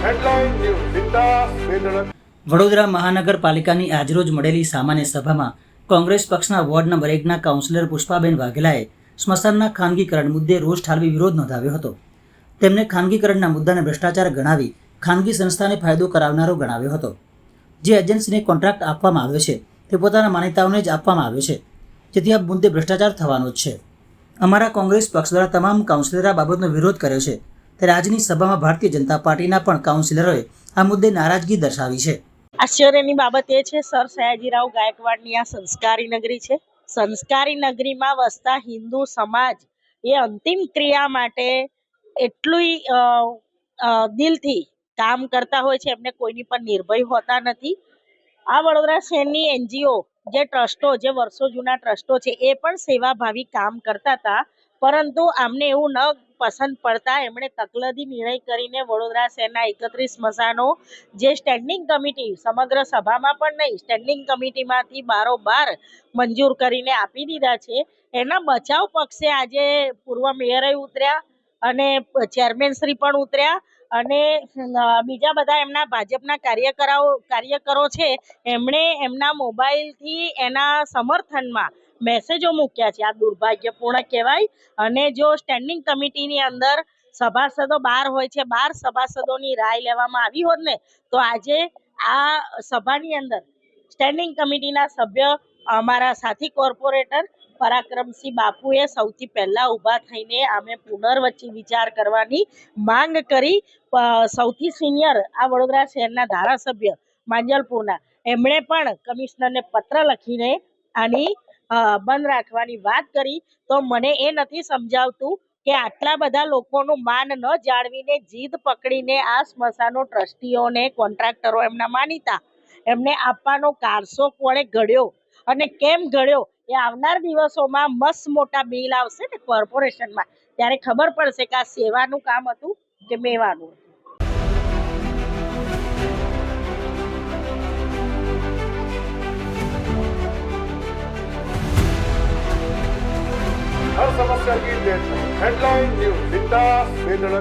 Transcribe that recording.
Headline news વિકાસ વેદળ. વડોદરા મહાનગરપાલિકાની આજરોજ મળેલી સામાન્ય સભામાં કોંગ્રેસ પક્ષના વોર્ડ નંબર 1ના કાઉન્સિલર પુષ્પાબેન વાઘેલાએ સ્મશાનના ખાનગીકરણ મુદ્દે રોષ ઠાલવી વિરોધ નોંધાવ્યો હતો. તેમણે ખાનગીકરણના મુદ્દાને ભ્રષ્ટાચાર ગણાવી ખાનગી સંસ્થાને ફાયદો કરાવનારો ગણાવ્યો હતો. જે એજન્સીને કોન્ટ્રાક્ટ આપવામાં આવ્યો છે તે પોતાના માન્યતાઓને જ આપવામાં આવ્યો છે, જેથી આ મુદ્દે ભ્રષ્ટાચાર થવાનો જ છે. અમારા કોંગ્રેસ પક્ષ દ્વારા તમામ કાઉન્સિલરો આ બાબતનો વિરોધ કર્યો છે, ત્યારે આજની સભામાં ભારતીય જનતા પાર્ટીના પણ કાઉન્સિલરોએ આ મુદ્દે નારાજગી દર્શાવી છે. આશ્ચર્યની બાબત એ છે, સર સયાજીરાવ ગાયકવાડની આ સંસ્કારી નગરી છે. સંસ્કારી નગરીમાં વસતા હિન્દુ સમાજ એ અંતિમ ક્રિયા માટે એટલું દિલથી કામ કરતા હોય છે, એમને કોઈની પર નિર્ભય હોતા નથી. આ વડોદરા શહેરની એનજીઓ જે ટ્રસ્ટો, જે વર્ષો જૂના ટ્રસ્ટો છે, એ પણ સેવાભાવી કામ કરતા હતા, પરંતુ આમને એવું ન પસંદ પડતા એમણે તકલદી નિર્ણય કરીને વડોદરા શહેરના 31 સ્મશાનો જે સ્ટેન્ડિંગ કમિટી, સમગ્ર સભામાં પણ નહીં, સ્ટેન્ડિંગ કમિટીમાંથી બારોબાર મંજૂર કરીને આપી દીધા છે. એના બચાવ પક્ષે આજે પૂર્વ મેયરે ઉતર્યા અને ચેરમેન શ્રી પણ ઉતર્યા અને બીજા બધા એમના ભાજપના કાર્યકરો છે, એમણે એમના મોબાઈલથી એના સમર્થનમાં મેસેજો મૂક્યા છે. આ દુર્ભાગ્યપૂર્ણ કહેવાય. અને જો સ્ટેન્ડિંગ કમિટીની અંદર સભાસદો 12 હોય છે, 12 સભાસદોની રાય લેવામાં આવી હોત ને, તો આજે આ સભાની અંદર સ્ટેન્ડિંગ કમિટીના સભ્ય અમારા સાથી કોર્પોરેટર પરાક્રમસિંહ બાપુએ સૌથી પહેલા ઊભા થઈને અમે પુનર્વચી વિચાર કરવાની માંગ કરી. સૌથી સિનિયર આ વડોદરા શહેરના ધારાસભ્ય માંજલપુરના, એમણે પણ કમિશનરને પત્ર લખીને આની બંધ રાખવાની વાત કરી. તો મને એ નથી સમજાવતું કે આટલા બધા લોકોનું માન ન જાળવીને જીદ પકડીને આ સ્મશાનો ટ્રસ્ટીઓને, કોન્ટ્રાક્ટરો, એમના માનીતા, એમને આપવાનો કારસો કોણે ઘડ્યો અને કેમ ઘડ્યો, એ આવનાર દિવસોમાં મસ્ત મોટા બિલ આવશે ને કોર્પોરેશનમાં, ત્યારે ખબર પડશે કે આ સેવાનું કામ હતું કે મેવાનું હતું. हर समस्या की डेट में हेडलाइन न्यूज विकास वेदड़.